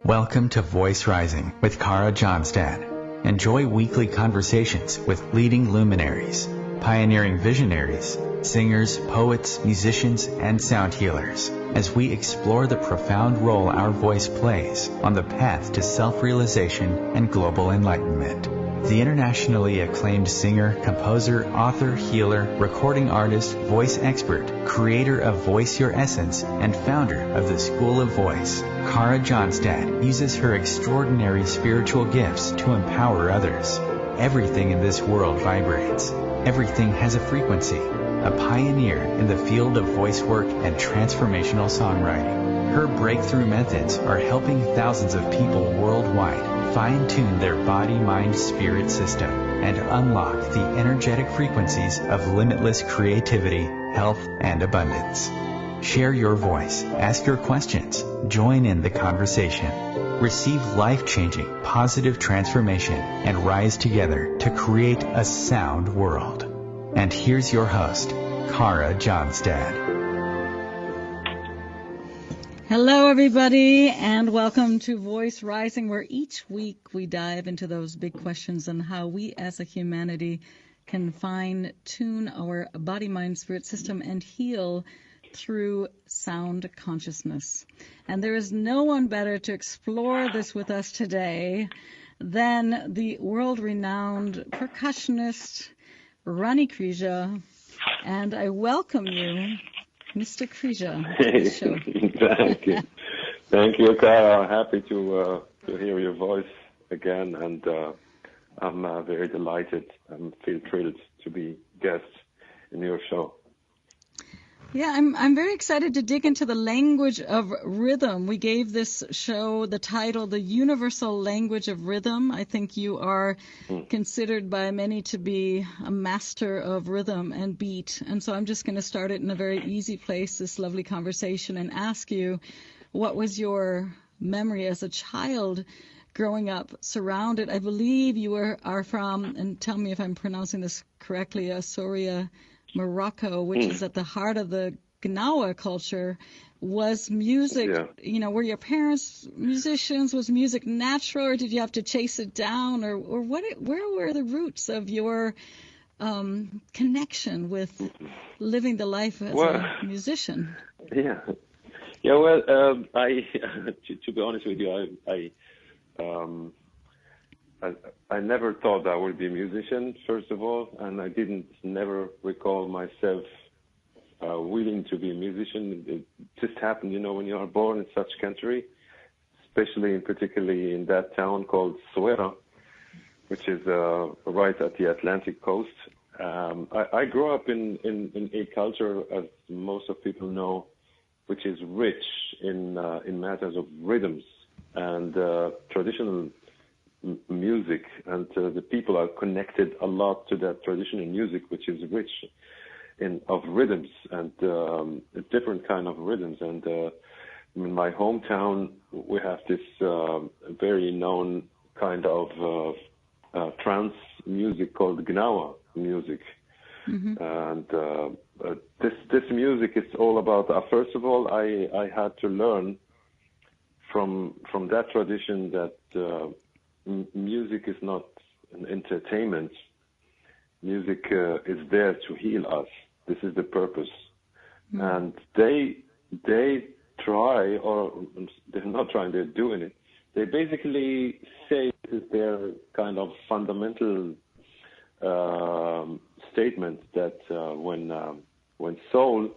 Welcome to Voice Rising with Kara Johnstad. Enjoy weekly conversations with leading luminaries, pioneering visionaries, singers, poets, musicians, and sound healers as we explore the profound role our voice plays on the path to self-realization and global enlightenment. The internationally acclaimed singer, composer, author, healer, recording artist, voice expert, creator of Voice Your Essence, and founder of the School of Voice, Kara Johnstad uses her extraordinary spiritual gifts to empower others. Everything in this world vibrates. Everything has a frequency. A pioneer in the field of voice work and transformational songwriting. Her breakthrough methods are helping thousands of people worldwide fine-tune their body-mind-spirit system and unlock the energetic frequencies of limitless creativity, health, and abundance. Share your voice, ask your questions, join in the conversation. Receive life-changing, positive transformation and rise together to create a sound world. And here's your host, Kara Johnstad. Hello, everybody, and welcome to Voice Rising, where each week we dive into those big questions on how we as a humanity can fine-tune our body, mind, spirit system and heal through sound consciousness. And there is no one better to explore this with us today than the world-renowned percussionist, Rhani Krija. And I welcome you, Mr. Krija, to the show. Thank you. Thank you, Kara. Happy to hear your voice again, and I'm very delighted and feel thrilled to be guest in your show. Yeah, I'm very excited to dig into the language of rhythm. We gave this show the title, The Universal Language of Rhythm. I think you are considered by many to be a master of rhythm and beat. And so I'm just going to start it in a very easy place, this lovely conversation, and ask you, what was your memory as a child growing up surrounded? I believe you are from, and tell me if I'm pronouncing this correctly, Essaouira Morocco, which is at the heart of the Gnawa culture. Was music, were your parents musicians? Was music natural, or did you have to chase it down? Or where were the roots of your connection with living the life as a musician? Well, to be honest with you, I never thought I would be a musician, first of all, and I never recall myself willing to be a musician. It just happened, when you are born in such country, particularly in that town called Essaouira, which is right at the Atlantic coast. I grew up in a culture, as most of people know, which is rich in matters of rhythms and traditional music, and the people are connected a lot to that traditional music, which is rich of rhythms and different kind of rhythms. And in my hometown, we have this very known kind of trance music called Gnawa music. Mm-hmm. And this music is all about. First of all, I had to learn from that tradition that. Music is not an entertainment. Music is there to heal us. This is the purpose. Mm-hmm. And they try, or they're not trying, they're doing it. They basically say this is their kind of fundamental statement that when soul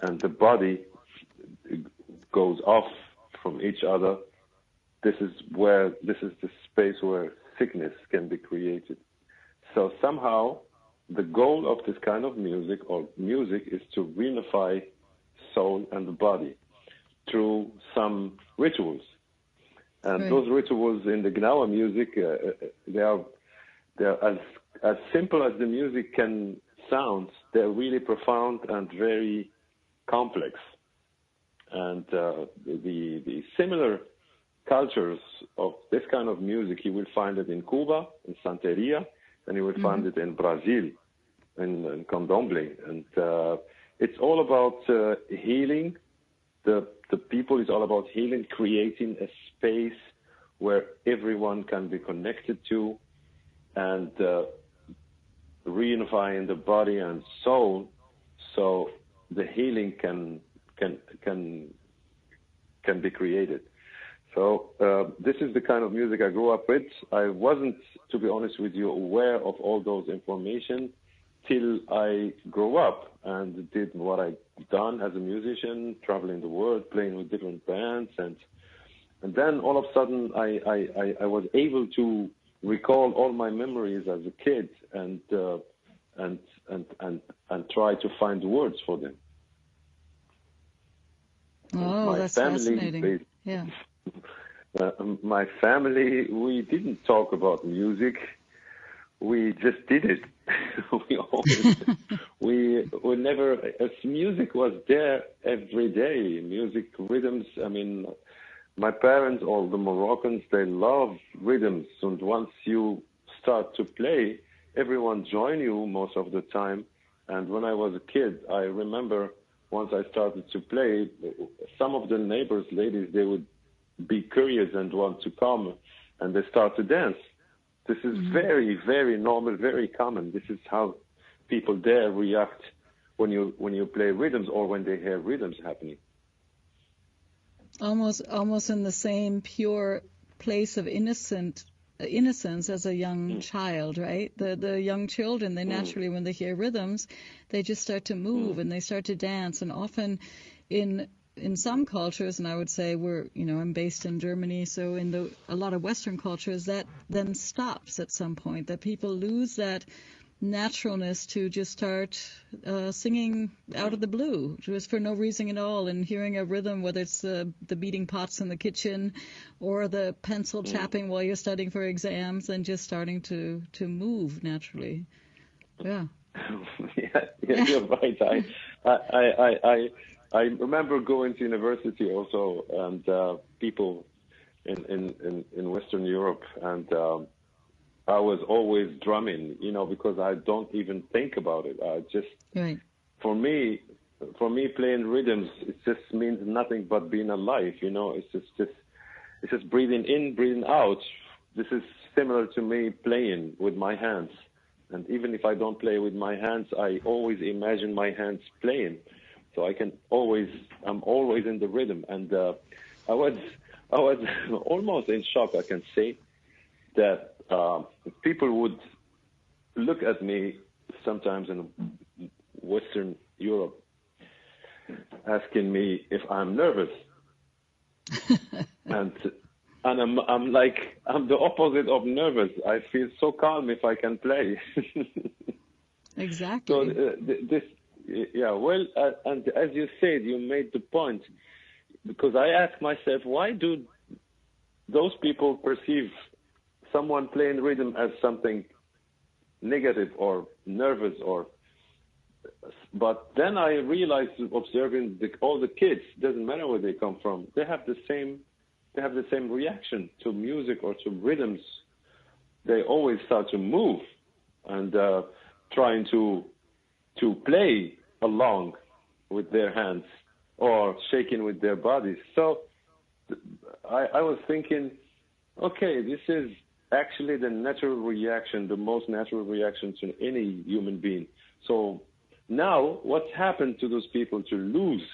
and the body goes off from each other, this is the space where sickness can be created. So somehow the goal of this kind of music is to reunify soul and the body through some rituals. And those rituals in the Gnawa music, they're as simple as the music can sound. They're really profound and very complex. And the similar cultures of this kind of music, you will find it in Cuba, in Santeria, and you will find it in Brazil, in Candomblé. And it's all about healing the the people. It's all about healing, creating a space where everyone can be connected to, and reunifying the body and soul, so the healing can be created. So this is the kind of music I grew up with. I wasn't, to be honest with you, aware of all those information till I grew up and did what I've done as a musician, traveling the world, playing with different bands, and then all of a sudden I was able to recall all my memories as a kid and try to find words for them. Oh, that's fascinating. Yeah. My family, we didn't talk about music. We just did it. we never. Music was there every day. Music, rhythms. I mean, my parents, all the Moroccans, they love rhythms. And once you start to play, everyone join you most of the time. And when I was a kid, I remember once I started to play, some of the neighbors, ladies, they would be curious and want to come, and they start to dance. This is very, very normal, very common. This is how people there react when you play rhythms or when they hear rhythms happening. Almost in the same pure place of innocence as a young child, right? The young children, they naturally, when they hear rhythms, they just start to move and they start to dance. And often in some cultures, and I would say I'm based in Germany, so in a lot of Western cultures, that then stops at some point, that people lose that naturalness to just start singing out of the blue, just for no reason at all, and hearing a rhythm, whether it's the beating pots in the kitchen or the pencil tapping while you're studying for exams, and just starting to move naturally. Yeah. Yeah, you're right. I remember going to university also, and people in Western Europe, and I was always drumming, because I don't even think about it. I just, right. For me, playing rhythms, it just means nothing but being alive. It's just breathing in, breathing out. This is similar to me playing with my hands. And even if I don't play with my hands, I always imagine my hands playing. So I'm always in the rhythm. And I was almost in shock, I can say, that people would look at me sometimes in Western Europe, asking me if I'm nervous. and I'm like, I'm the opposite of nervous. I feel so calm if I can play. Exactly. So and as you said, you made the point, because I ask myself, why do those people perceive someone playing rhythm as something negative or nervous, but then I realized, observing all the kids, doesn't matter where they come from, they have the same reaction to music or to rhythms. They always start to move and trying to play along with their hands or shaking with their bodies. So I was thinking, okay, this is actually the natural reaction, the most natural reaction to any human being. So now what's happened to those people to lose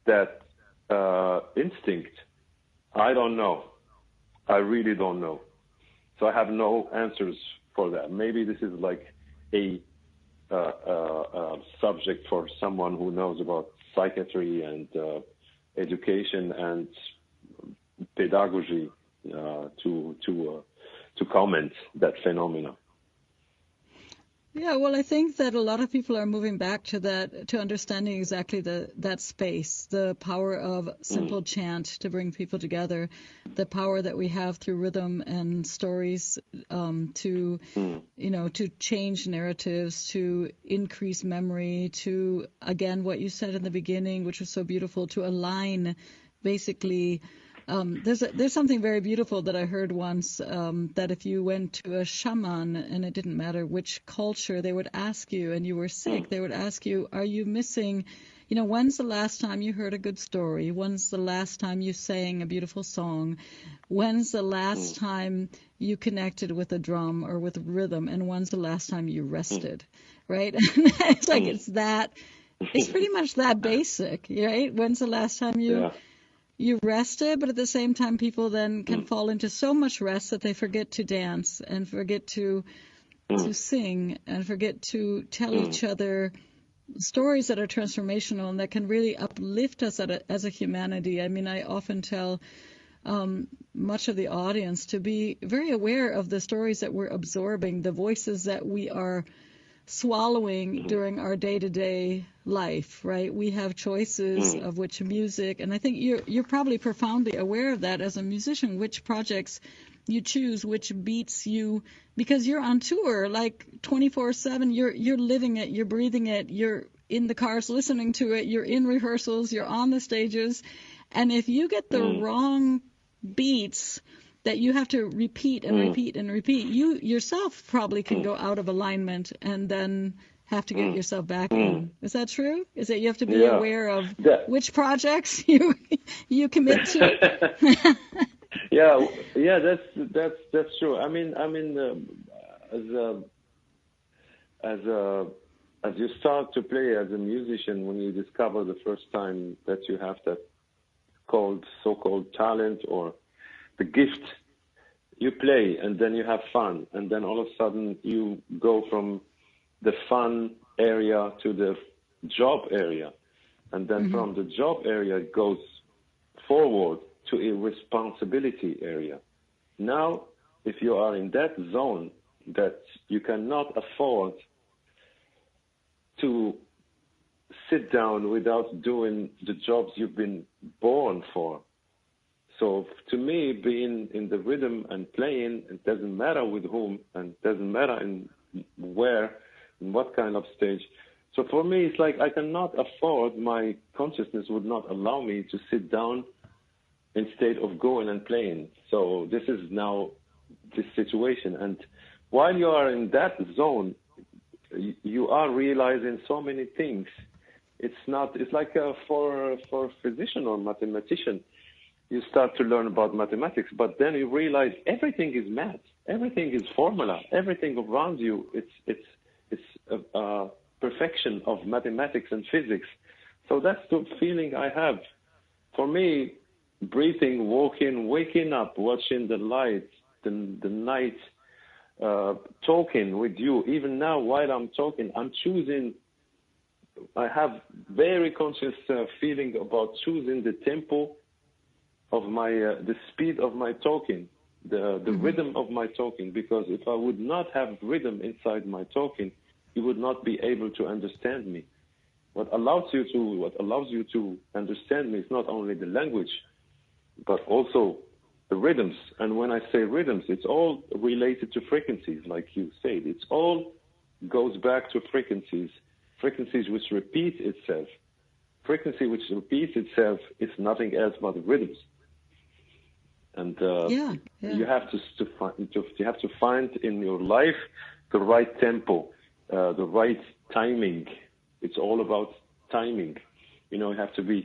that instinct? I don't know. I really don't know. So I have no answers for that. Maybe this is like a subject for someone who knows about psychiatry and education and pedagogy to comment that phenomena. Yeah, well, I think that a lot of people are moving back to that, to understanding exactly that space, the power of simple chant to bring people together, the power that we have through rhythm and stories to change narratives, to increase memory, to, again, what you said in the beginning, which was so beautiful, to align basically. There's something very beautiful that I heard once, that if you went to a shaman, and it didn't matter which culture, they would ask you, and you were sick, they would ask you, are you missing, when's the last time you heard a good story? When's the last time you sang a beautiful song? When's the last time you connected with a drum or with rhythm? And when's the last time you rested? Right? It's like it's pretty much that basic, right? When's the last time you rested? But at the same time, people then can fall into so much rest that they forget to dance and forget to sing and forget to tell each other stories that are transformational and that can really uplift us as a humanity. I mean, I often tell much of the audience to be very aware of the stories that we're absorbing, the voices that we are swallowing during our day-to-day life, right? We have choices of which music, and I think you're probably profoundly aware of that as a musician, which projects you choose, which beats you, because you're on tour like 24/7. You're living it, you're breathing it, you're in the cars listening to it, you're in rehearsals, you're on the stages, and if you get the wrong beats that you have to repeat and repeat and repeat, you yourself probably can go out of alignment and then have to get yourself back in. Is that true? Is that you have to be aware of which projects you commit to? Yeah, that's true. I mean, as you start to play as a musician, when you discover the first time that you have that so-called talent or the gift, you play and then you have fun, and then all of a sudden you go from the fun area to the job area, and then from the job area it goes forward to a responsibility area. Now, if you are in that zone that you cannot afford to sit down without doing the jobs you've been born for. So to me, being in the rhythm and playing, it doesn't matter with whom, and it doesn't matter in where, in what kind of stage. So for me, it's like I cannot afford, my consciousness would not allow me to sit down instead of going and playing. So this is now this situation. And while you are in that zone, you are realizing so many things. It's like for a physician or mathematician, you start to learn about mathematics, but then you realize everything is math, everything is formula, everything around you, it's a perfection of mathematics and physics. So that's the feeling I have. For me, breathing, walking, waking up, watching the light, the night, talking with you. Even now, while I'm talking, I'm choosing. I have very conscious feeling about choosing the tempo of my, the speed of my talking, the rhythm of my talking. Because if I would not have rhythm inside my talking, you would not be able to understand me. What allows you to understand me is not only the language, but also the rhythms. And when I say rhythms, it's all related to frequencies, like you said. It's all goes back to frequencies which repeat itself. Frequency which repeats itself is nothing else but rhythms. And you have to find in your life the right tempo, the right timing. It's all about timing. You have to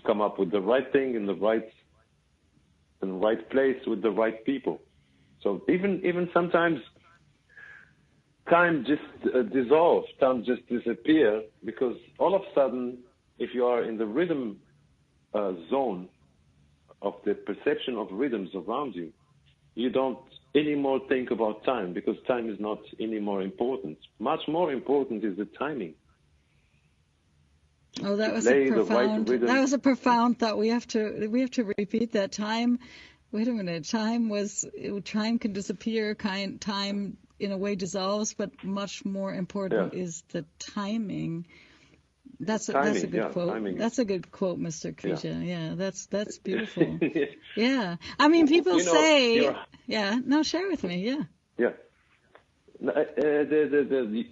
come up with the right thing in the right place with the right people. So even sometimes time just dissolves, time just disappears, because all of a sudden, if you are in the rhythm zone of the perception of rhythms around you, you don't anymore think about time, because time is not any more important. Much more important is the timing. Oh, that was a profound thought. We have to repeat that. Time. Wait a minute. Time can disappear. Time in a way dissolves, but much more important is the timing. That's a good quote. Timing. That's a good quote, Mr. Krija. Yeah, that's beautiful. Yeah. I mean, people say. No, share with me. Yeah. Yeah.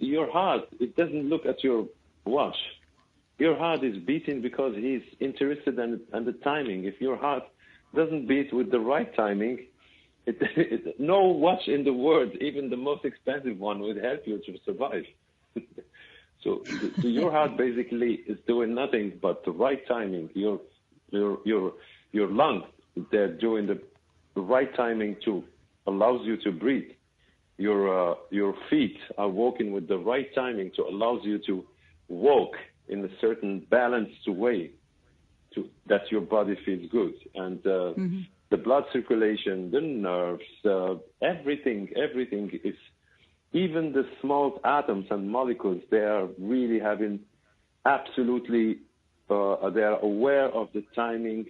Your heart, it doesn't look at your watch. Your heart is beating because he's interested in the timing. If your heart doesn't beat with the right timing, no watch in the world, even the most expensive one, would help you to survive. So your heart basically is doing nothing but the right timing. Your lungs, they're doing the right timing to allows you to breathe. Your feet are walking with the right timing to allows you to walk in a certain balanced way that your body feels good. And the blood circulation, the nerves, everything is, even the small atoms and molecules, they are really having absolutely, they are aware of the timing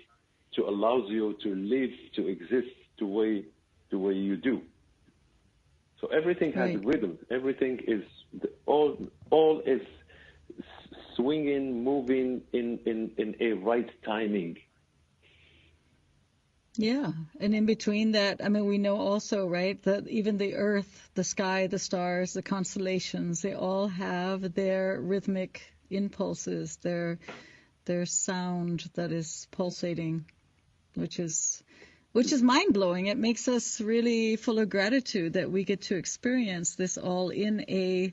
to allows you to live, to exist the way you do. So everything has rhythm. Everything is, all is swinging, moving in a right timing. Yeah, and in between that, I mean, we know also, right, that even the earth, the sky, the stars, the constellations, they all have their rhythmic impulses, their sound that is pulsating, which is mind-blowing. It makes us really full of gratitude that we get to experience this all in a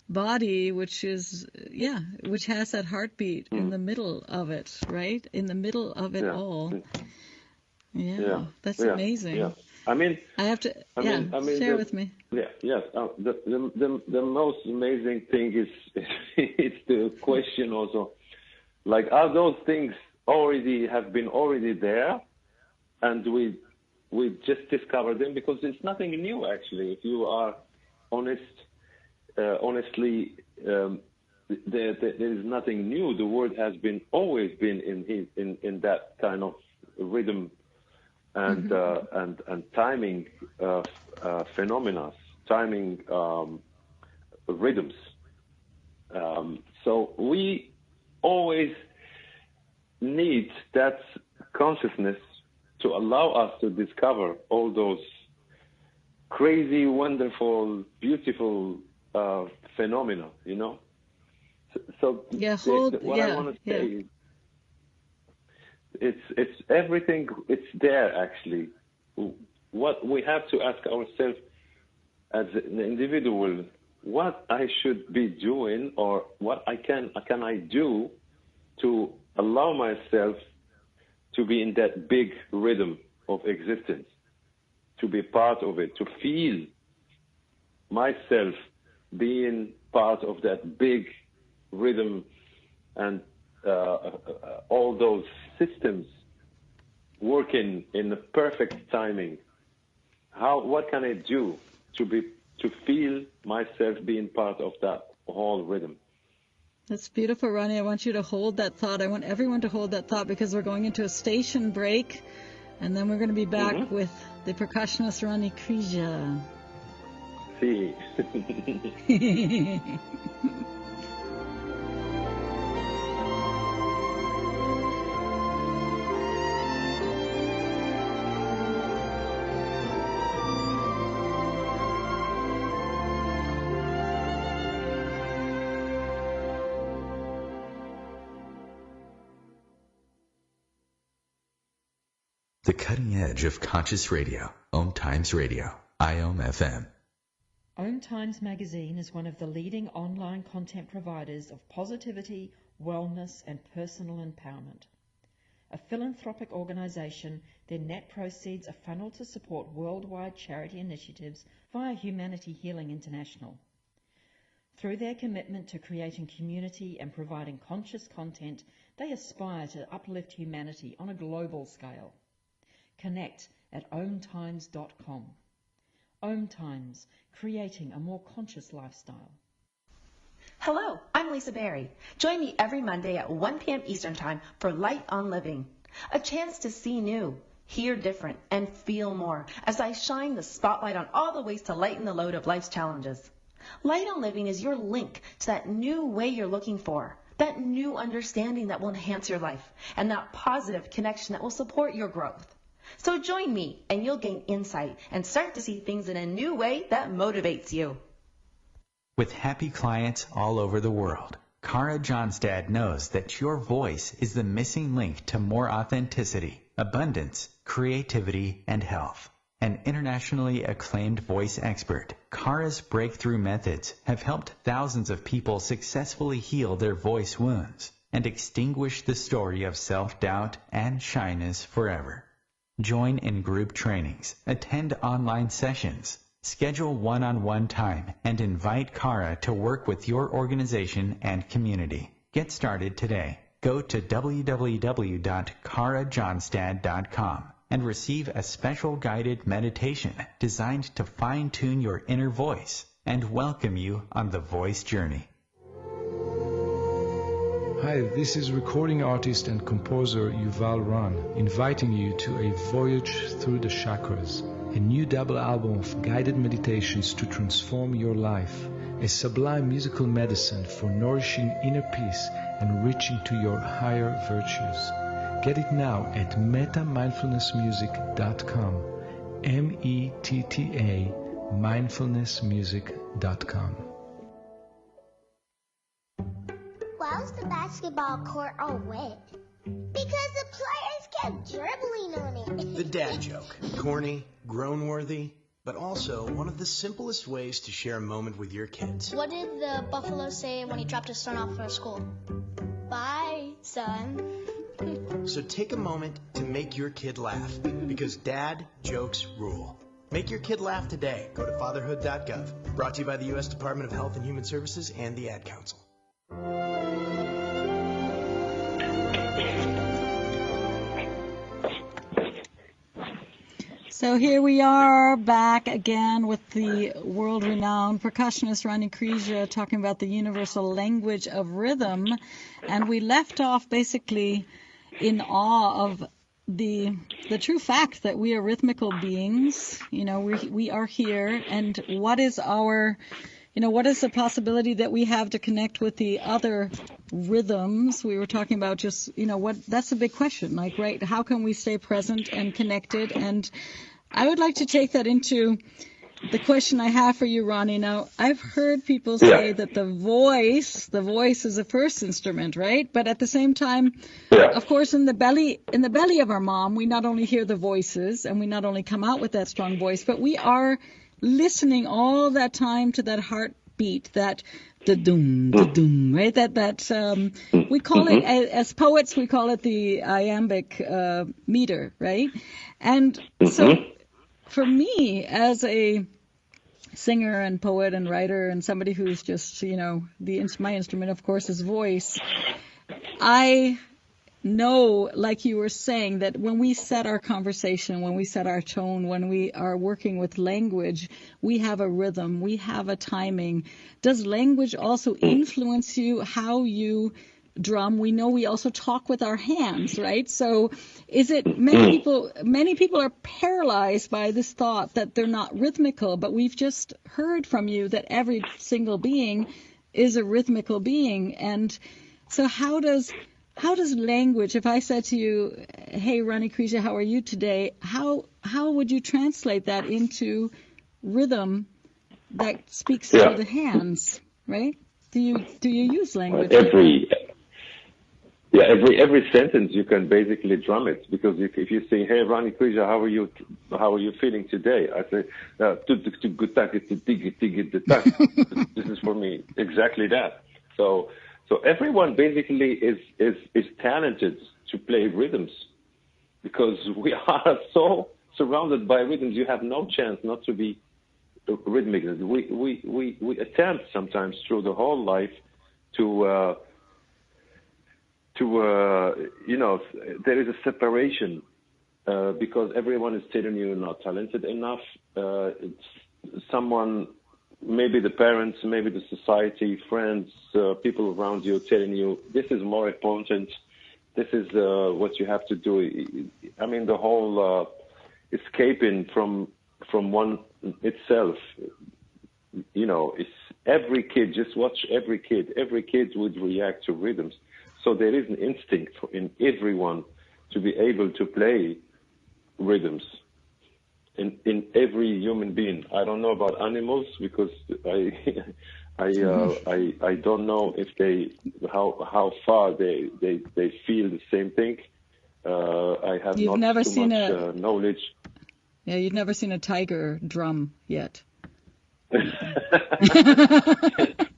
body which has that heartbeat in the middle of it, right? In the middle of it all. Yeah, that's amazing. Yeah. I mean, I have to. Share with me. Yeah, yes. The most amazing thing is it's the question also, like, are those things have been already there, and we just discovered them, because it's nothing new actually. If you are honestly, there is nothing new. The world has always been in that kind of rhythm and timing phenomena, timing rhythms. So we always need that consciousness to allow us to discover all those crazy, wonderful, beautiful phenomena, you know. So what I want to say is, it's everything. It's there actually. What we have to ask ourselves as an individual, what I should be doing, or what can I do to allow myself to be in that big rhythm of existence, to be part of it, to feel myself being part of that big rhythm, and all those systems working in the perfect timing. What can I do to feel myself being part of that whole rhythm? That's beautiful, Rhani. I want you to hold that thought. I want everyone to hold that thought, because we're going into a station break, and then we're going to be back with the percussionist Rhani Krija. See. The cutting edge of conscious radio, OMTimes Radio, IOM FM. OMTimes magazine is one of the leading online content providers of positivity, wellness, and personal empowerment. A philanthropic organisation, their net proceeds are funneled to support worldwide charity initiatives via Humanity Healing International. Through their commitment to creating community and providing conscious content, they aspire to uplift humanity on a global scale. Connect at omtimes.com. OMTimes, creating a more conscious lifestyle. Hello, I'm Lisa Berry. Join me every Monday at 1 p.m. Eastern Time for Light on Living, a chance to see new, hear different, and feel more as I shine the spotlight on all the ways to lighten the load of life's challenges. Light on Living is your link to that new way you're looking for, that new understanding that will enhance your life, and that positive connection that will support your growth. So join me, and you'll gain insight and start to see things in a new way that motivates you. With happy clients all over the world, Cara Johnstad knows that your voice is the missing link to more authenticity, abundance, creativity, and health. An internationally acclaimed voice expert, Kara's breakthrough methods have helped thousands of people successfully heal their voice wounds and extinguish the story of self-doubt and shyness forever. Join in group trainings, attend online sessions, schedule one-on-one time, and invite Kara to work with your organization and community. Get started today. Go to www.karajohnstad.com and receive a special guided meditation designed to fine-tune your inner voice and welcome you on the voice journey. Hi, this is recording artist and composer Yuval Ran, inviting you to a voyage through the chakras, a new double album of guided meditations to transform your life, a sublime musical medicine for nourishing inner peace and reaching to your higher virtues. Get it now at metamindfulnessmusic.com, METTA mindfulnessmusic.com. Why was the basketball court all wet? Because the players kept dribbling on it. The dad joke. Corny, groan-worthy, but also one of the simplest ways to share a moment with your kids. What did the buffalo say when he dropped his son off for school? Bye, son. So take a moment to make your kid laugh, because dad jokes rule. Make your kid laugh today. Go to fatherhood.gov. Brought to you by the U.S. Department of Health and Human Services and the Ad Council. So here we are back again with the world-renowned percussionist Rhani Krija talking about the universal language of rhythm. And we left off basically in awe of the true fact that we are rhythmical beings. You know, we are here, and what is our, you know, what is the possibility that we have to connect with the other rhythms? We were talking about just, you know, that's a big question. Like, right, how can we stay present and connected? And I would like to take that into the question I have for you, Rhani. Now, I've heard people say that the voice is a first instrument, right? But at the same time, of course, in the belly of our mom, we not only hear the voices and we not only come out with that strong voice, but we are listening all that time to that heartbeat, that da-dum, da-dum, right? We call it, as poets, we call it the iambic meter, right? And so for me, as a singer and poet and writer and somebody who's just, you know, my instrument, of course, is voice, I know, like you were saying, that when we set our conversation, when we set our tone, when we are working with language, we have a rhythm, we have a timing. Does language also influence you, how you drum? We know we also talk with our hands, right? So is it, many people are paralyzed by this thought that they're not rhythmical, but we've just heard from you that every single being is a rhythmical being. And so how does language, if I said to you, hey, Rhani Krija, how are you today? How would you translate that into rhythm that speaks through the hands, right? Do you use language? Every sentence you can basically drum it, because if you say, "Hey, Rhani Krija, how are you feeling today?" I say, "This is for me exactly that." So everyone basically is talented to play rhythms, because we are so surrounded by rhythms. You have no chance not to be rhythmic. We attempt sometimes through the whole life to there is a separation because everyone is telling you you're not talented enough. Someone, maybe the parents, maybe the society, friends, people around you telling you this is more important. This is what you have to do. I mean, the whole escaping from one itself. You know, it's every kid. Just watch every kid. Every kid would react to rhythms. So there is an instinct in everyone to be able to play rhythms in every human being. I don't know about animals, because I don't know if how far they feel the same thing. I have not too much knowledge. Yeah, you've never seen a tiger drum yet.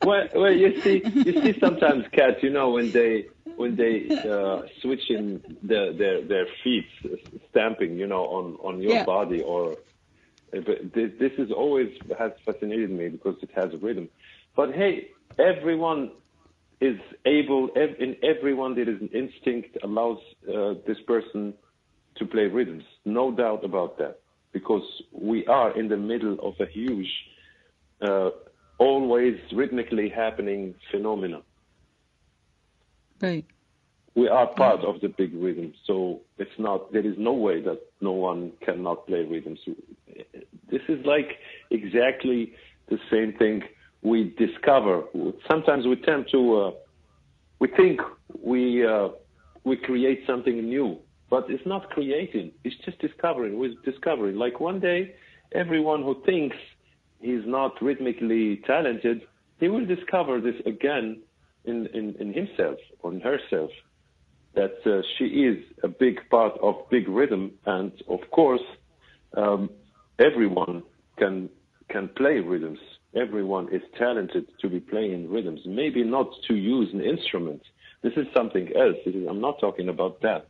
Well, you see sometimes cats, when they switch in their feet stamping, on your body, or this is always has fascinated me because it has a rhythm. But hey, everyone is able, in everyone there is an instinct allows this person to play rhythms, no doubt about that, because we are in the middle of a huge, always rhythmically happening phenomena. Right. We are part of the big rhythm, so there is no way that no one cannot play rhythms. This is like exactly the same thing we discover. Sometimes we tend to, we think we create something new, but it's not creating. It's just discovering. We're discovering. Like one day, everyone who thinks he's not rhythmically talented, he will discover this again in himself or in herself, that she is a big part of big rhythm. And of course, everyone can play rhythms. Everyone is talented to be playing rhythms. Maybe not to use an instrument. This is something else. I'm not talking about that.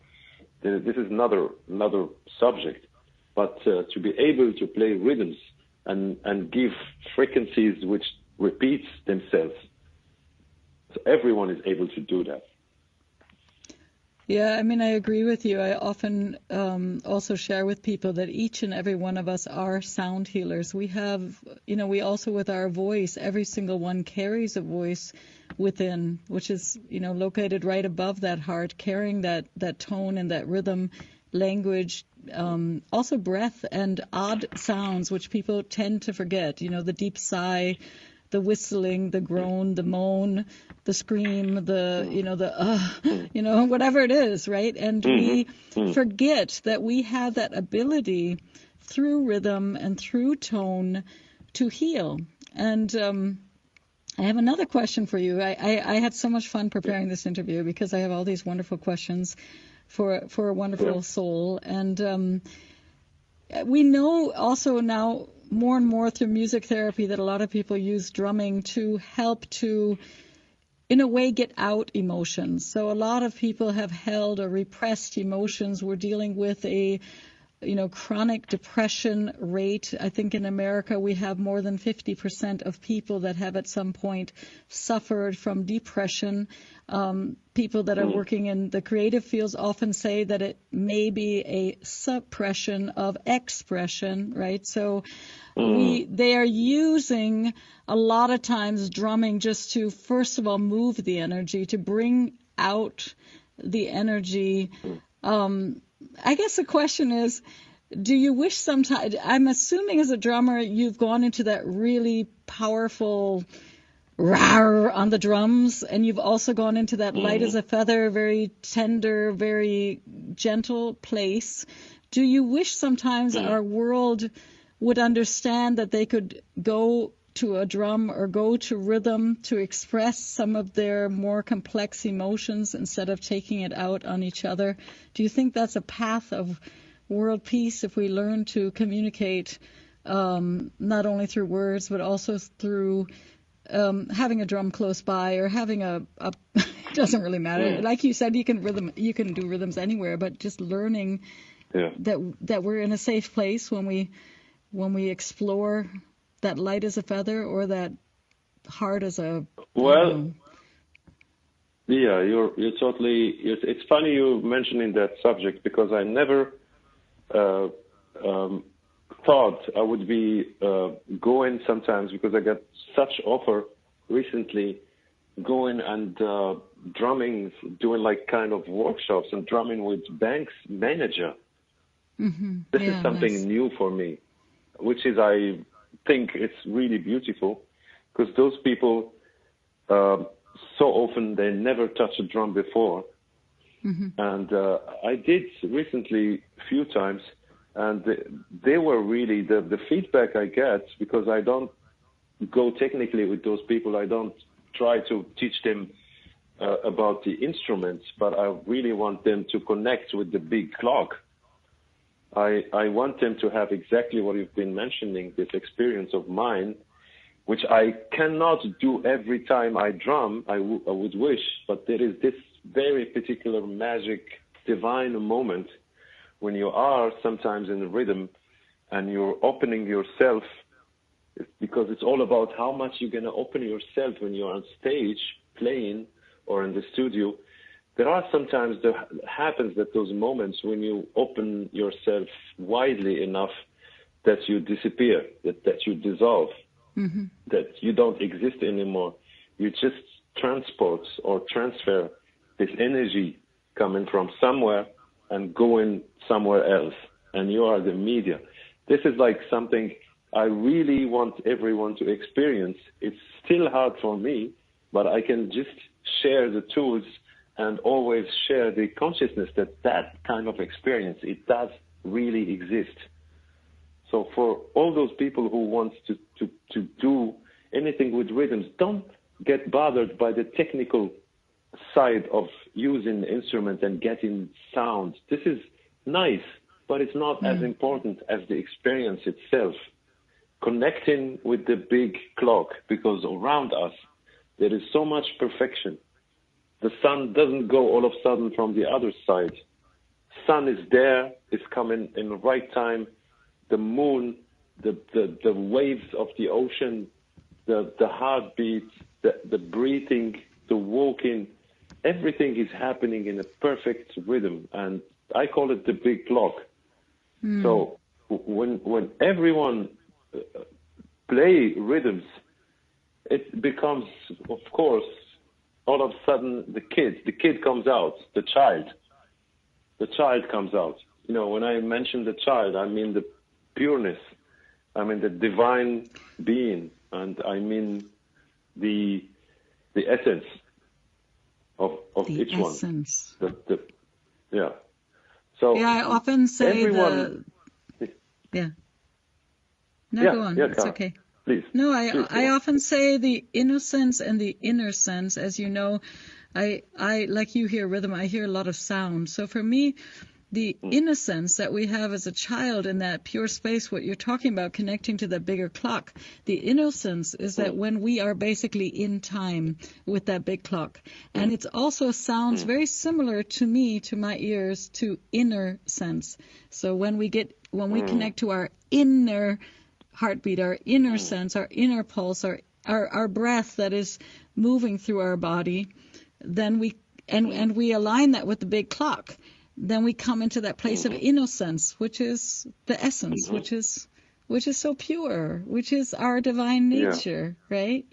This is another subject. But to be able to play rhythms and give frequencies which repeats themselves. So everyone is able to do that. Yeah, I mean, I agree with you. I often also share with people that each and every one of us are sound healers. We have, we also with our voice, every single one carries a voice within, which is, located right above that heart, carrying that tone and that rhythm, language, also breath and odd sounds, which people tend to forget, the deep sigh, the whistling, the groan, the moan, the scream, whatever it is, right? And we forget that we have that ability through rhythm and through tone to heal. And I have another question for you. I had so much fun preparing this interview because I have all these wonderful questions for a wonderful soul. And we know also now more and more through music therapy that a lot of people use drumming to help to, in a way, get out emotions. So a lot of people have held or repressed emotions. We're dealing with a chronic depression rate. I think in America we have more than 50% of people that have at some point suffered from depression. People that are working in the creative fields often say that it may be a suppression of expression, right? So they are using a lot of times drumming just to, first of all, move the energy, to bring out the energy. I guess the question is, do you wish sometimes, I'm assuming as a drummer, you've gone into that really powerful rawr on the drums, and you've also gone into that light as a feather, very tender, very gentle place. Do you wish sometimes our world would understand that they could go to a drum or go to rhythm to express some of their more complex emotions instead of taking it out on each other? Do you think that's a path of world peace if we learn to communicate not only through words but also through having a drum close by or having it doesn't really matter. Like you said, you can do rhythms anywhere, but just learning that we're in a safe place when we explore that light as a feather or that heart as a... Well, yeah, you're totally... It's funny you mentioning that subject because I never thought I would be going sometimes, because I got such offer recently, going and drumming, doing like kind of workshops and drumming with banks manager. This is something new for me, which is, I think it's really beautiful, because those people so often they never touched a drum before. And I did recently a few times, and they were really the feedback I get, because I don't go technically with those people. I don't try to teach them about the instruments, but I really want them to connect with the big clock. I want them to have exactly what you've been mentioning, this experience of mine, which I cannot do every time I drum. I would wish, but there is this very particular magic, divine moment when you are sometimes in the rhythm and you're opening yourself, because it's all about how much you're going to open yourself when you're on stage playing or in the studio. There are sometimes happens that those moments when you open yourself widely enough that you disappear, that you dissolve, that you don't exist anymore. You just transport or transfer this energy coming from somewhere and going somewhere else, and you are the media. This is like something I really want everyone to experience. It's still hard for me, but I can just share the tools and always share the consciousness that that kind of experience, it does really exist. So for all those people who want to do anything with rhythms, don't get bothered by the technical side of using the instrument and getting sound. This is nice, but it's not as important as the experience itself. Connecting with the big clock, because around us there is so much perfection. The sun doesn't go all of a sudden from the other side. Sun is there, it's coming in the right time. The moon, the waves of the ocean, the heartbeat, the breathing, the walking, everything is happening in a perfect rhythm, and I call it the big clock. So when everyone play rhythms, it becomes, of course, all of a sudden the kid comes out, the child comes out. You know, when I mention the child, I mean the pureness, I mean the divine being, and I mean the essence of each essence. one. Yeah. So yeah, I often say everyone, go on. It's okay. Please. No, I often say the innocence and the inner sense. As you know, I like you hear rhythm, I hear a lot of sound. So for me, the innocence that we have as a child in that pure space, what you're talking about, connecting to the bigger clock, the innocence is that when we are basically in time with that big clock. And it also sounds very similar to me, to my ears, to inner sense. So when we connect to our inner heartbeat, our inner sense, our inner pulse, our breath that is moving through our body, then we align that with the big clock. Then we come into that place of innocence, which is the essence, which is so pure, which is our divine nature, right?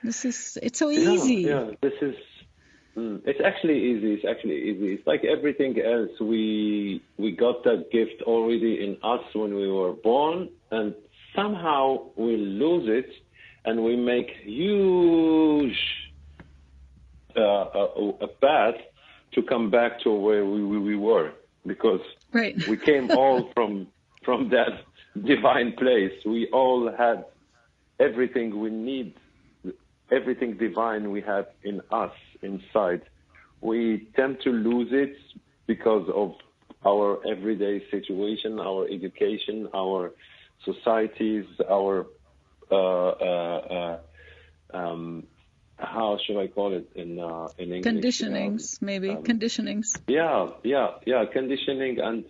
It's so easy. Yeah, it's actually easy. It's like everything else. We got that gift already in us when we were born, and somehow we lose it, and we make huge a path to come back to where we were, because we came all from that divine place. We all had everything we need, everything divine we have in us, inside. We tend to lose it because of our everyday situation, our education, our societies, our how should I call it in English? Conditionings, maybe. Conditionings. Yeah, conditioning, and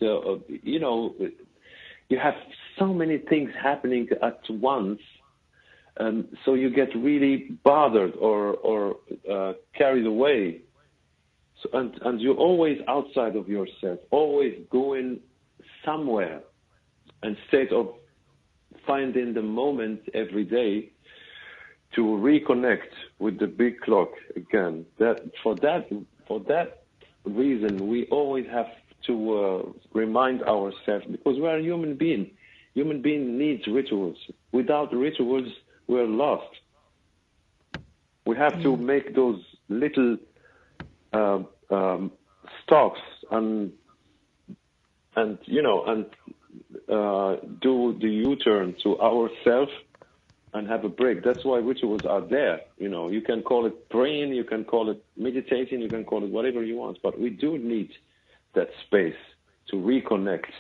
you have so many things happening at once, so you get really bothered or carried away. So, and you're always outside of yourself, always going somewhere, instead of finding the moment every day to reconnect with the big clock again. For that reason, we always have to remind ourselves, because we are a human being. Human being needs rituals. Without rituals, we're lost. We have to make those little stops and do the U-turn to ourselves and have a break. That's why rituals are there. You can call it praying, you can call it meditating, you can call it whatever you want, but we do need that space to reconnect.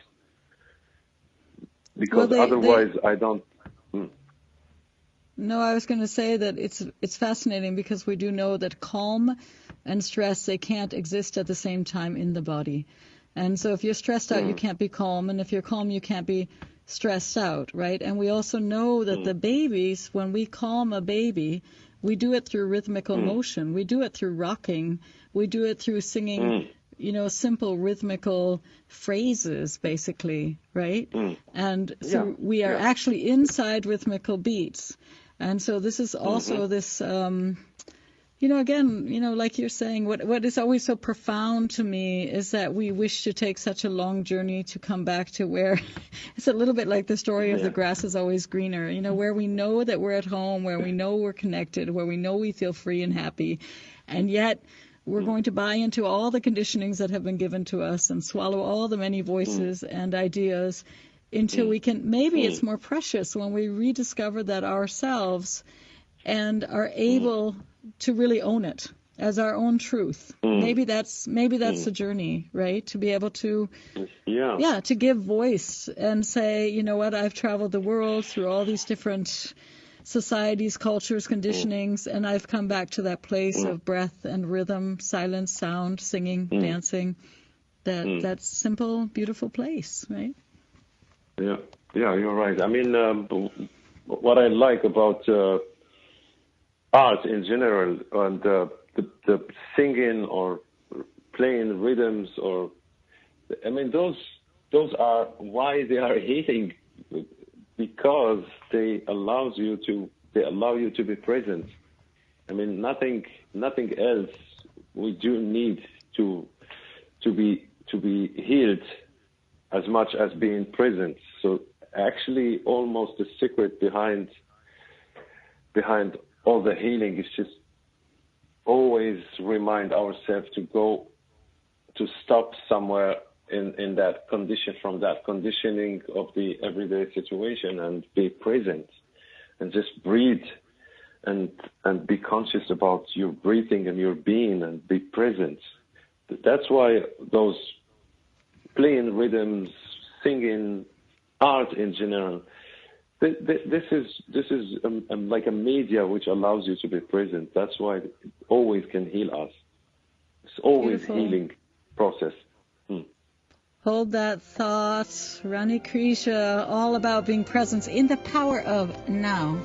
because otherwise I don't. No, I was going to say that it's fascinating because we do know that calm and stress, they can't exist at the same time in the body. And so if you're stressed out, you can't be calm, and if you're calm, you can't be stressed out, right? And we also know that the babies, when we calm a baby, we do it through rhythmical motion. We do it through rocking. We do it through singing, simple rhythmical phrases, basically, right? And so we are actually inside rhythmical beats. And so this is also this, again, like you're saying, what is always so profound to me is that we wish to take such a long journey to come back to where it's a little bit like the story of the grass is always greener, where we know that we're at home, where we know we're connected, where we know we feel free and happy, and yet we're going to buy into all the conditionings that have been given to us and swallow all the many voices and ideas until we can, maybe it's more precious when we rediscover that ourselves and are able to really own it as our own truth. Maybe that's the journey, right? To be able to, to give voice and say, you know what, I've traveled the world through all these different societies, cultures, conditionings, and I've come back to that place of breath and rhythm, silence, sound, singing, dancing, that simple, beautiful place, right? Yeah, you're right. I mean, what I like about art in general, and the singing or playing rhythms, those are why they are healing, because they allow you to be present. I mean, nothing else. We do need to be healed as much as being present. So actually, almost the secret behind all the healing is just always remind ourselves to stop somewhere in that condition, from that conditioning of the everyday situation, and be present and just breathe and be conscious about your breathing and your being and be present. That's why those playing rhythms, singing, art in general, this is like a media which allows you to be present. That's why it always can heal us. It's always Beautiful. Healing process. Hold that thought. Rhani Krija, all about being present in the power of now.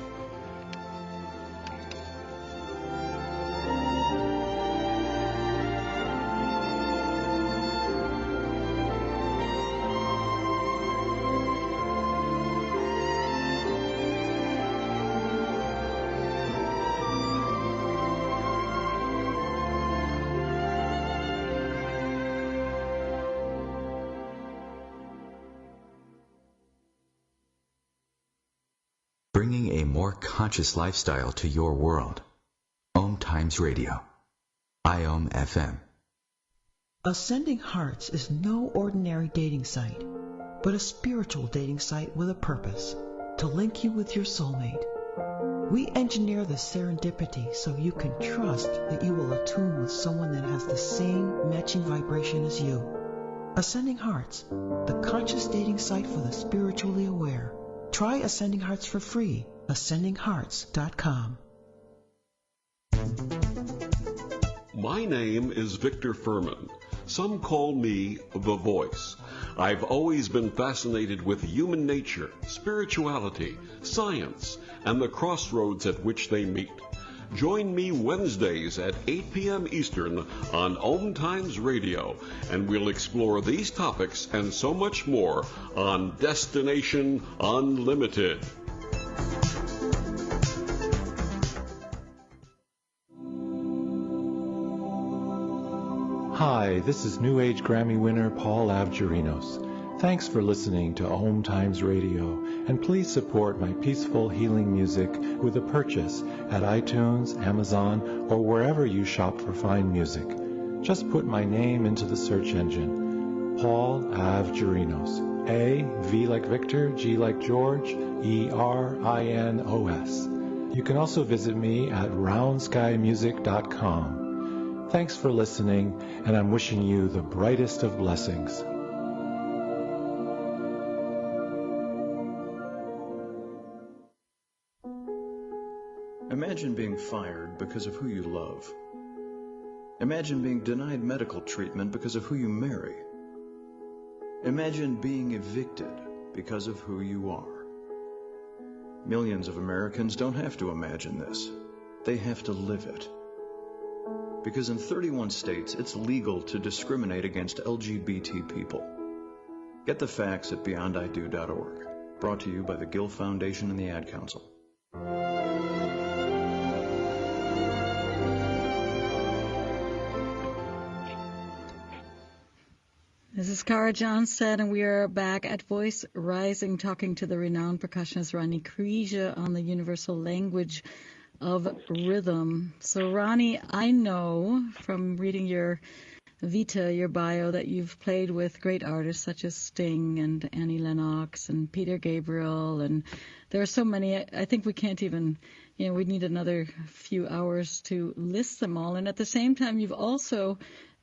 Bringing a more conscious lifestyle to your world. OMTimes Radio. IOM FM. Ascending Hearts is no ordinary dating site, but a spiritual dating site with a purpose, to link you with your soulmate. We engineer the serendipity so you can trust that you will attune with someone that has the same matching vibration as you. Ascending Hearts, the conscious dating site for the spiritually aware. Try Ascending Hearts for free. AscendingHearts.com. My name is Victor Furman. Some call me The Voice. I've always been fascinated with human nature, spirituality, science, and the crossroads at which they meet. Join me Wednesdays at 8 p.m. Eastern on OMTimes Radio, and we'll explore these topics and so much more on Destination Unlimited. Hi, this is New Age Grammy winner Paul Avgerinos. Thanks for listening to OMTimes Radio, and please support my peaceful healing music with a purchase at iTunes, Amazon, or wherever you shop for fine music. Just put my name into the search engine, Paul Avgerinos. A, V like Victor, G like George, E-R-I-N-O-S. You can also visit me at roundskymusic.com. Thanks for listening, and I'm wishing you the brightest of blessings. Imagine being fired because of who you love. Imagine being denied medical treatment because of who you marry. Imagine being evicted because of who you are. Millions of Americans don't have to imagine this. They have to live it. Because in 31 states, it's legal to discriminate against LGBT people. Get the facts at beyondido.org. Brought to you by the Gill Foundation and the Ad Council. This is Cara Johnstad, and we are back at Voice Rising talking to the renowned percussionist Rhani Krija on the universal language of rhythm. So, Rhani, I know from reading your Vita, your bio, that you've played with great artists such as Sting and Annie Lennox and Peter Gabriel, and there are so many. I think we can't even, we need another few hours to list them all. And at the same time, you've also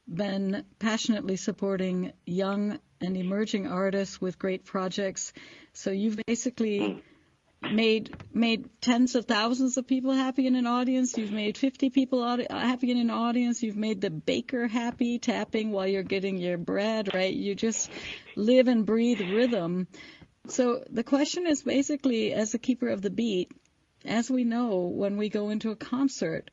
been passionately supporting young and emerging artists with great projects. So you've basically made tens of thousands of people happy in an audience. You've made 50 people happy in an audience. You've made the baker happy, tapping while you're getting your bread, right? You just live and breathe rhythm. So the question is basically, as a keeper of the beat, as we know, when we go into a concert,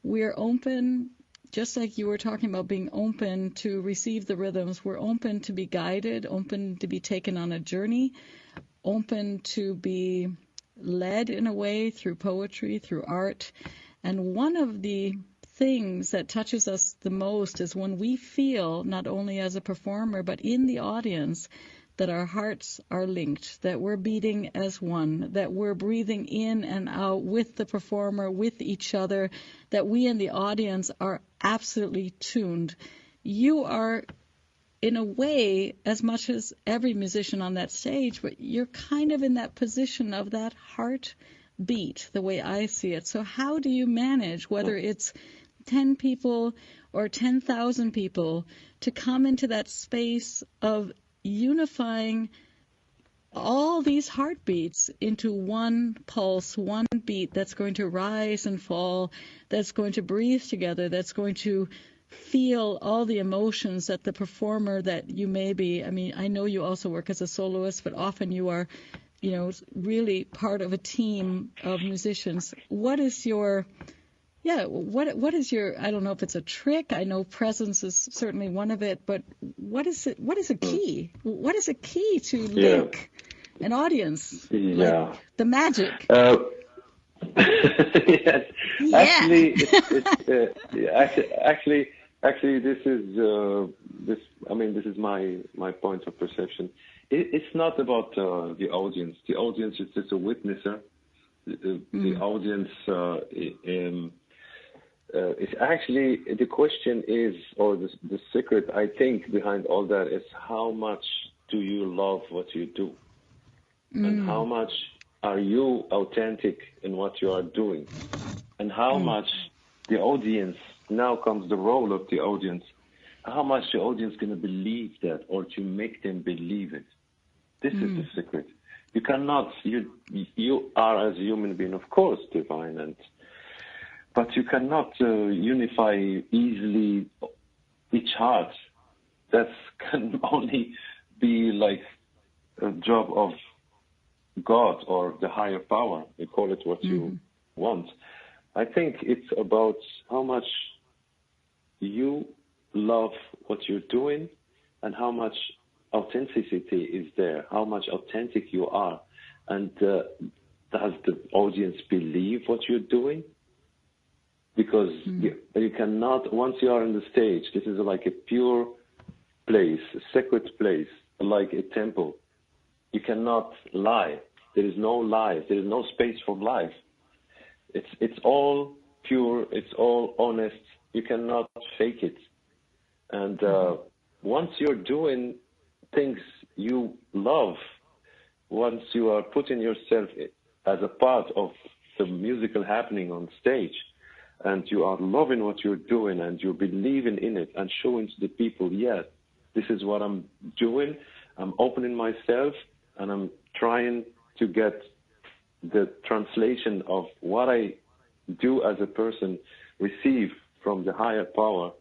we're open. Just like you were talking about being open to receive the rhythms, we're open to be guided, open to be taken on a journey, open to be led in a way through poetry, through art. And one of the things that touches us the most is when we feel, not only as a performer, but in the audience, that our hearts are linked, that we're beating as one, that we're breathing in and out with the performer, with each other, that we in the audience are absolutely tuned. You are, in a way, as much as every musician on that stage, but you're kind of in that position of that heartbeat, the way I see it. So how do you manage, whether it's 10 people or 10,000 people, to come into that space of unifying all these heartbeats into one pulse, one beat that's going to rise and fall, that's going to breathe together, that's going to feel all the emotions that the performer that you may be. I mean, I know you also work as a soloist, but often you are, really part of a team of musicians. What is your what is your, I don't know if it's a trick, I know presence is certainly one of it, but what is a key? What is a key to link an audience? Yeah. Like the magic. Yes. Yeah. Actually, this is my point of perception. It's not about the audience. The audience is just a witnesser. The audience it's actually, the question is, or the secret, I think, behind all that is how much do you love what you do? And how much are you authentic in what you are doing? And how much the audience, now comes the role of the audience, how much the audience going to believe that, or to make them believe it? This is the secret. You cannot, you are as a human being, of course, divine, but you cannot unify easily each heart. That can only be like a job of God or the higher power. You call it what you want. I think it's about how much you love what you're doing and how much authenticity is there, how much authentic you are. And does the audience believe what you're doing? Because you cannot, once you are on the stage, this is like a pure place, a sacred place, like a temple. You cannot lie. There is no lies. There is no space for life. It's all pure. It's all honest. You cannot fake it. And once you're doing things you love, once you are putting yourself as a part of the musical happening on stage, and you are loving what you're doing and you're believing in it and showing to the people, yes, this is what I'm doing. I'm opening myself and I'm trying to get the translation of what I do as a person receive from the higher power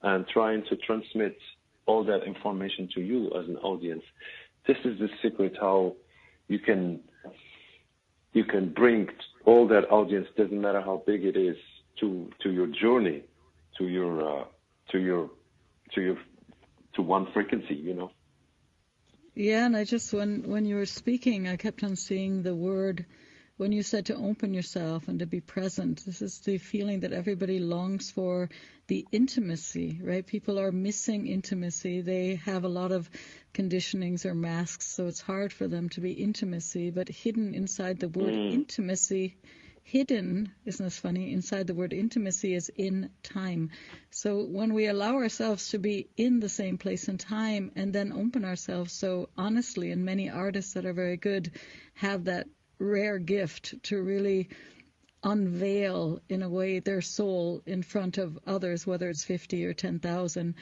and trying to transmit all that information to you as an audience. This is the secret how you can bring all that audience, doesn't matter how big it is, to your journey, to one frequency, you know. Yeah, and I just, when you were speaking, I kept on seeing the word, when you said to open yourself and to be present. This is the feeling that everybody longs for, the intimacy, right? People are missing intimacy. They have a lot of conditionings or masks, so it's hard for them to be intimacy. But hidden inside the word intimacy, hidden, isn't this funny, inside the word intimacy is in time. So when we allow ourselves to be in the same place and time and then open ourselves so honestly, and many artists that are very good have that rare gift to really unveil in a way their soul in front of others, whether it's 50 or 10,000,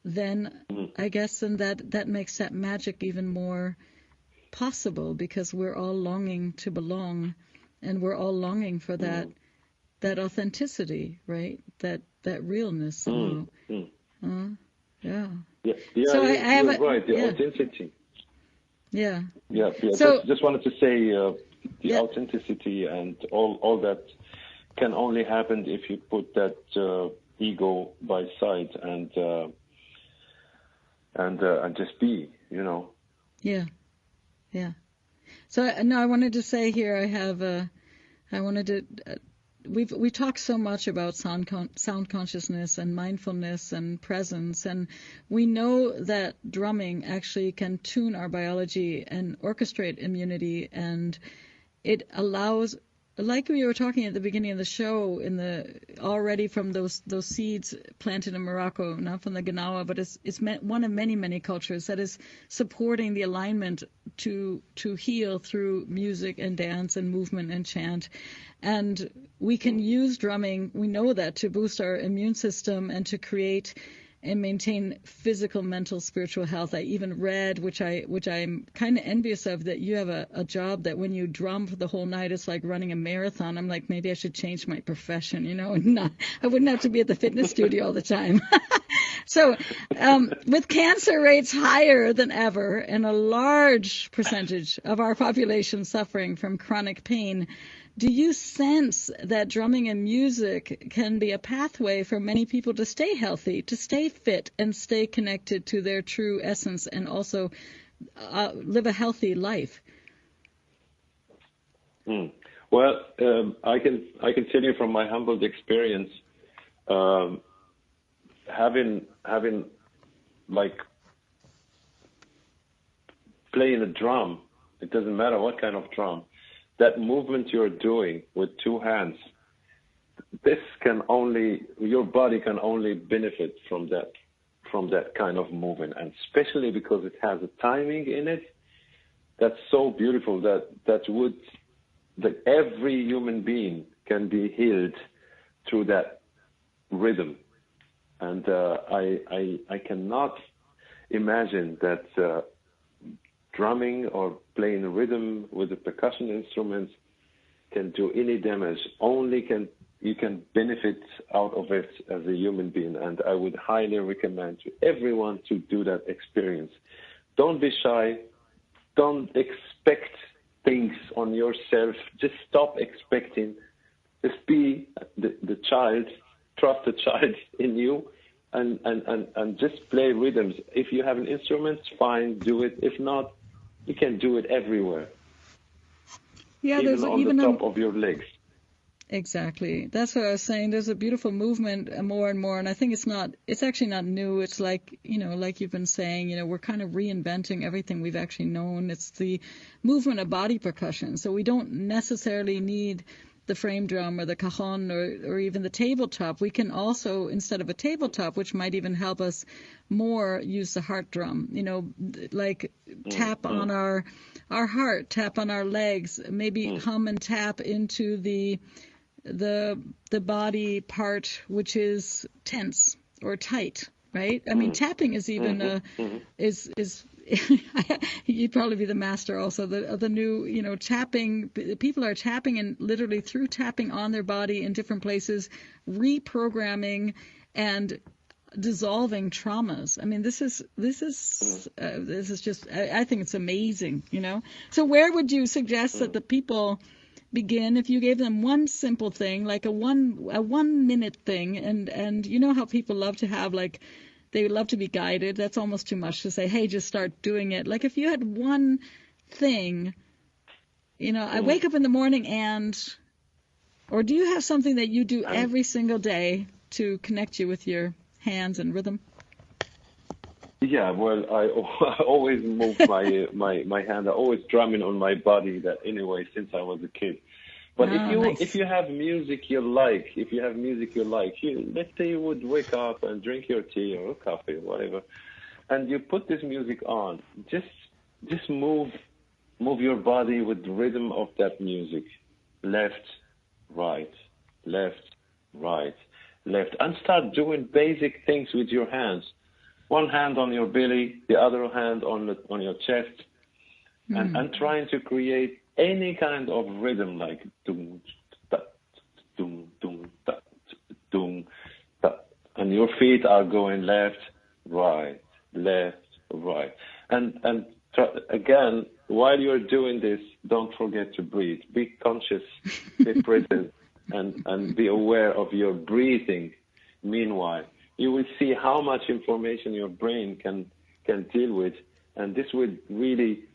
then I guess then that makes that magic even more possible, because we're all longing to belong, and we're all longing for that authenticity, right? That realness. Yeah. So you're right. The authenticity. Yeah. So just wanted to say the authenticity and all that can only happen if you put that ego by side and just be, you know. Yeah. So no, I wanted to say here, we talk so much about sound consciousness and mindfulness and presence, and we know that drumming actually can tune our biology and orchestrate immunity, and it allows, like we were talking at the beginning of the show, already from those seeds planted in Morocco, not from the Gnawa, but it's one of many cultures that is supporting the alignment to heal through music and dance and movement and chant. And we can use drumming, we know that, to boost our immune system and to create and maintain physical, mental, spiritual health. I even read, which I'm kind of envious of, that you have a job that when you drum for the whole night, it's like running a marathon. I'm like, maybe I should change my profession, you know, and I wouldn't have to be at the fitness studio all the time. So with cancer rates higher than ever and a large percentage of our population suffering from chronic pain, do you sense that drumming and music can be a pathway for many people to stay healthy, to stay fit, and stay connected to their true essence, and also live a healthy life? Well, I can tell you from my humbled experience, having like playing a drum, it doesn't matter what kind of drum, that movement you're doing with two hands, your body can only benefit from that kind of movement, and especially because it has a timing in it that's so beautiful that every human being can be healed through that rhythm. And I cannot imagine that drumming or playing rhythm with the percussion instruments can do any damage. You can benefit out of it as a human being, and I would highly recommend to everyone to do that experience. Don't be shy. Don't expect things on yourself. Just stop expecting. Just be the child. Trust the child in you, and just play rhythms. If you have an instrument, fine, do it. If not, you can do it everywhere. Yeah, even on the top of your legs. Exactly. That's what I was saying. There's a beautiful movement more and more, and I think it's actually not new. It's like, like you've been saying, we're kind of reinventing everything we've actually known. It's the movement of body percussion. So we don't necessarily need the frame drum or the cajon or even the tabletop. We can also, instead of a tabletop, which might even help us more, use the heart drum, like tap on our heart, tap on our legs, maybe hum and tap into the body part which is tense or tight, right? I mean, tapping is even is you'd probably be the master also of the new, tapping. People are tapping, and literally through tapping on their body in different places, reprogramming and dissolving traumas. I mean, this is just, I think it's amazing, So where would you suggest that the people begin if you gave them one simple thing, like a 1 minute thing, and you know how people love to have, like, they love to be guided. That's almost too much to say, hey, just start doing it. Like, if you had one thing, I wake up in the morning or do you have something that you do every single day to connect you with your hands and rhythm? Yeah, well, I always move my hand. I always drumming on my body. That anyway, since I was a kid. But if you have music you like, let's say you would wake up and drink your tea or coffee or whatever, and you put this music on. Just move your body with the rhythm of that music, left, right, and start doing basic things with your hands. One hand on your belly, the other hand on your chest, and trying to create any kind of rhythm, like doom, da, doom, doom, da, doom, da. And your feet are going left, right, and again, while you're doing this, don't forget to breathe. Be conscious, be present, and be aware of your breathing. Meanwhile, you will see how much information your brain can deal with, and this would really.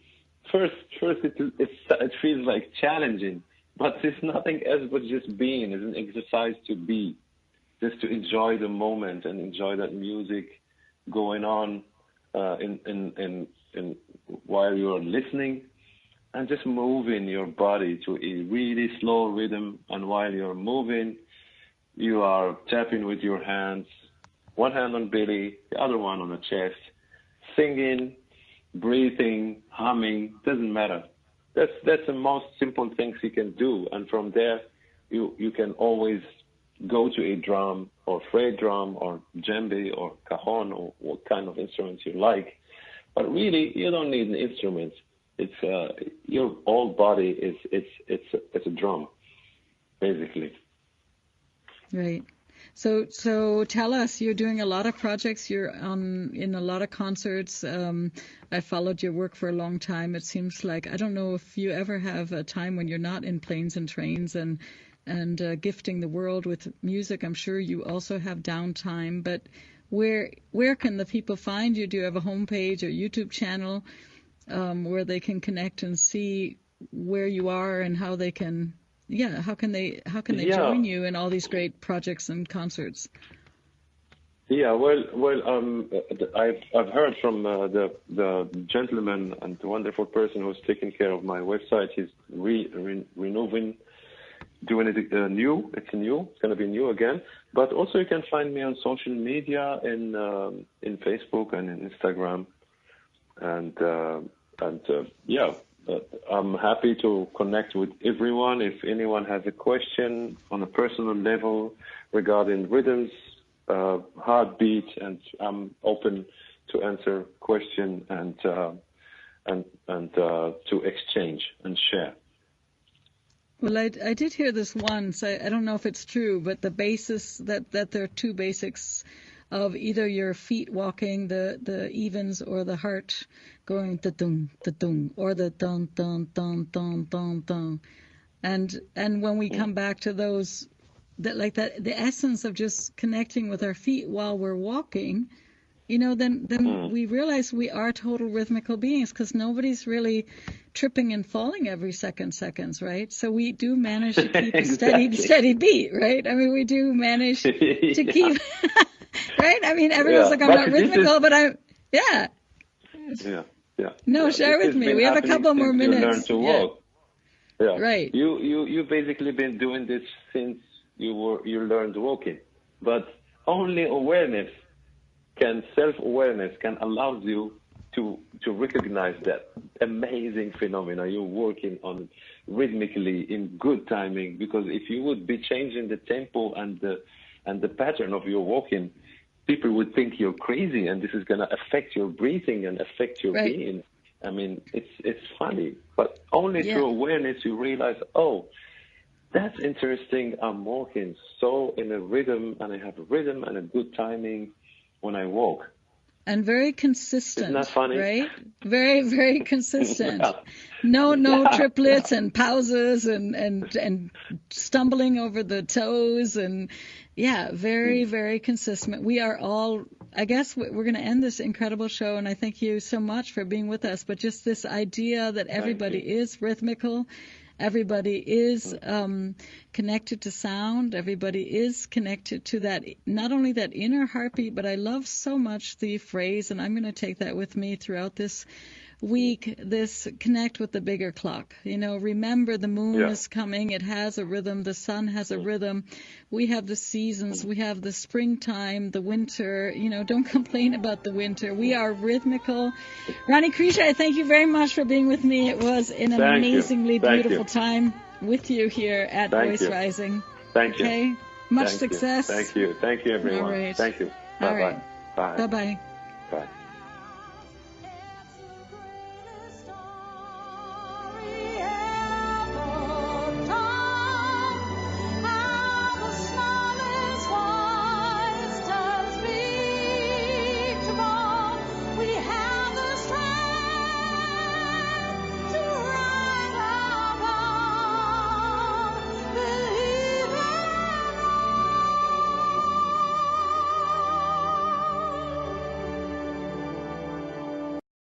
First, it feels like challenging, but it's nothing else but just being. It's an exercise to be, just to enjoy the moment and enjoy that music going on in while you're listening, and just moving your body to a really slow rhythm. And while you're moving, you are tapping with your hands, one hand on belly, the other one on the chest, singing, breathing, humming, doesn't matter. That's the most simple things you can do, and from there you can always go to a drum or freight drum or djembe or cajon or what kind of instruments you like. But really, you don't need an instrument. It's your whole body it's a drum, basically. Right. So tell us, you're doing a lot of projects, you're in a lot of concerts. I followed your work for a long time. It seems like, I don't know if you ever have a time when you're not in planes and trains and gifting the world with music. I'm sure you also have downtime, but where can the people find you? Do you have a homepage or YouTube channel where they can connect and see where you are and how they can... Yeah, how can they join you in all these great projects and concerts? Yeah, well, I've heard from the gentleman and the wonderful person who's taking care of my website. He's renewing, doing it new. It's new. It's going to be new again. But also you can find me on social media in Facebook and in Instagram, and yeah. I'm happy to connect with everyone. If anyone has a question on a personal level regarding rhythms, heartbeat, and I'm open to answer questions and to exchange and share. Well, I did hear this once. I don't know if it's true, but the basis that there are two basics of either your feet walking, the evens, or the heart going da-dum, da-dum, or the dun, dun, dun, dun, dun, dun. And when we come back to those, the essence of just connecting with our feet while we're walking, then we realize we are total rhythmical beings, because nobody's really tripping and falling every seconds, right? So we do manage to keep a steady beat, right? I mean, we do manage to keep... Right? I mean, everyone's like, I'm not rhythmical, but I'm, yeah. Yeah. No, share with me. We have a couple more minutes. You learn to walk. Yeah. Right. You basically been doing this since you learned walking, but only self-awareness can allow you to recognize that amazing phenomena you're working on rhythmically in good timing. Because if you would be changing the tempo and the pattern of your walking, people would think you're crazy, and this is going to affect your breathing and affect your Right. being. I mean, it's funny, but only through awareness you realize, oh, that's interesting. I'm walking so in a rhythm, and I have a rhythm and a good timing when I walk. And very consistent. Isn't that funny? Right? Very, very consistent. Yeah. No triplets and pauses and stumbling over the toes and very, very consistent. We are all, I guess we're going to end this incredible show, and I thank you so much for being with us, but just this idea that everybody is rhythmical. Everybody is connected to sound. Everybody is connected to that, not only that inner heartbeat, but I love so much the phrase, and I'm going to take that with me throughout this week, this connect with the bigger clock. You know, remember the moon is coming. It has a rhythm. The sun has a rhythm. We have the seasons. We have the springtime, the winter. You know, don't complain about the winter. We are rhythmical. Rhani Krija, I thank you very much for being with me. It was an amazingly beautiful time with you here at Voice Rising. Thank you. Okay? Much Thank success. You. Thank you, everyone. All right. Thank you. All Bye-bye. right. Bye. Bye-bye. Bye.